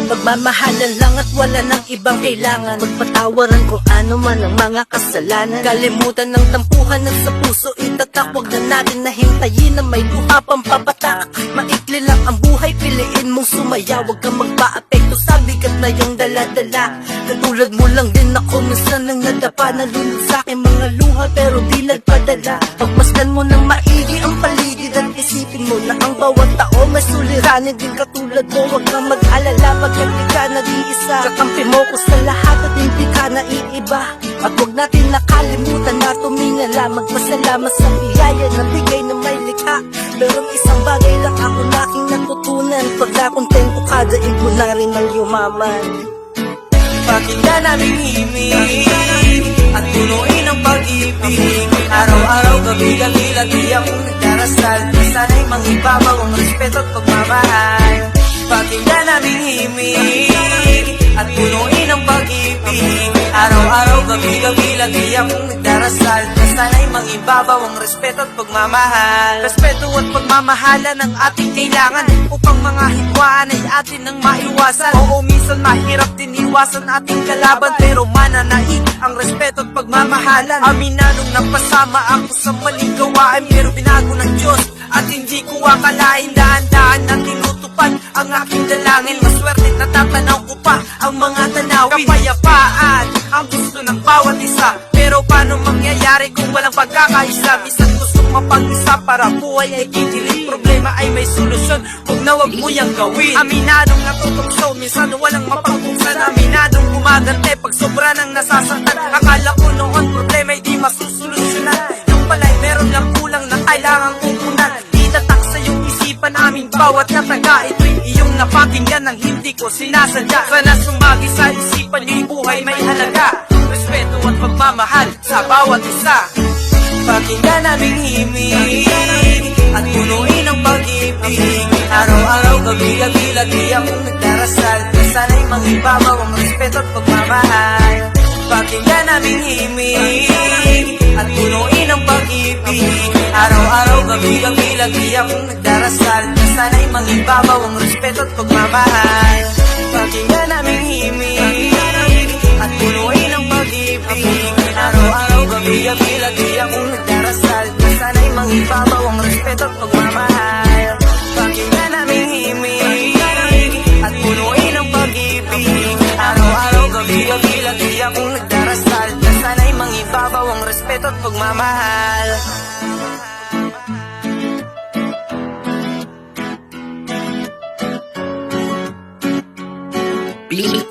Pagmamahalan lang at wala nang ibang kailangan. Pagpatawaran kung ano man ang mga kasalanan. Kalimutan ng tampuhan at sa puso itatak. Huwag na natin nahintayin na may luha pang papatak. Maikli lang ang buhay, piliin mong sumaya. Huwag kang magpa-apekto sa bigat na yung dala-dala. Katulad mo lang din ako, minsan nang nadapa. Nalunod sa'kin mga luha pero di nagpadala. Pagmasdan mo ng maigi ang paligid at isipin mo na ang bawat tao may suliranin din katulad mo. Huwag kang mag-alala pagkat di ka nag-iisa. Kakampi mo ko sa lahat at hindi ka naiiba. At huwag natin nakalimutan na tumingala. Magpasalamat sa biyaya na bigay na may likha. Pero isang bagay lang ako na aking natutunan. Pag nakontento ka, daig mo na rin ang yumaman. Pakinggan naming himig at punuin ang pag-ibig. Araw-araw, gabi-gabi, lagi akong nagdarasal. Sana'y mangibabaw ang respeto at pagmamahal. Pakinggan naming himig at punuin ang pag-ibig. Araw-araw, gabi-gabi, lagi akong nagdarasal. Sana'y mangibabaw ang respeto at pagmamahal. Respeto at pagmamahalan ang ating kailangan upang mga hidwaan ay atin nang maiwasan. Oo, minsan mahirap din iwasan ating kalaban, pero mananaig ang respeto at pagmamahalan. Aminadong napasama ako sa maling gawain, pero binago ng Diyos at hindi ko akalain. Daan-daan na tinutupad ang aking dalangin. Maswerte natatanaw ko pa ang mga tanawin. Kapayapaan ang gusto ng bawat isa, pero paano mangyayari kung walang pagkakaisa? Minsan gustong mapag-isa para buhay ay kikilig. Problema ay may solusyon, huwag na wag mo yang gawin. Aminadong natutokso, minsan walang mapagkuksan. Aminadong gumagante pag sobra nang nasasaktan. Akala ko noon problema ay di masusolusyonan. Yung pala'y meron lang kulang na kailangang kukunan. Itatak sa iyong isipan namin bawat kataga. Ito'y iyong napakinggan ng hindi ko sinasadya. Sana sumagi sa isipan niyo'y buhay may halaga. Respeto at pagmamahal sa bawat isa. Pakinggan naming himig at punuin ang pag-ibig. Araw-araw, gabi-gabi, lagi akong nagdarasal. Sana'y mangibabaw ang respeto at pagmamahal. Pakinggan naming himig at punuin ang pag-ibig. Araw-araw, gabi-gabi, lagi akong nagdarasal. Sana'y mangibabaw ang respeto at pagmamahal. Pakinggan naming himig at punuin ang pag-ibig. Araw-araw, gabi-gabi, lagi akong nagdarasal. Sana'y mangibabaw ang respeto at pagmamahal. Pakinggan naming himig at punuin ang pag-ibig. Araw-araw, gabi-gabi, lagi akong nagdarasal. Sana'y mangibabaw ang respeto at pagmamahal. Bleed.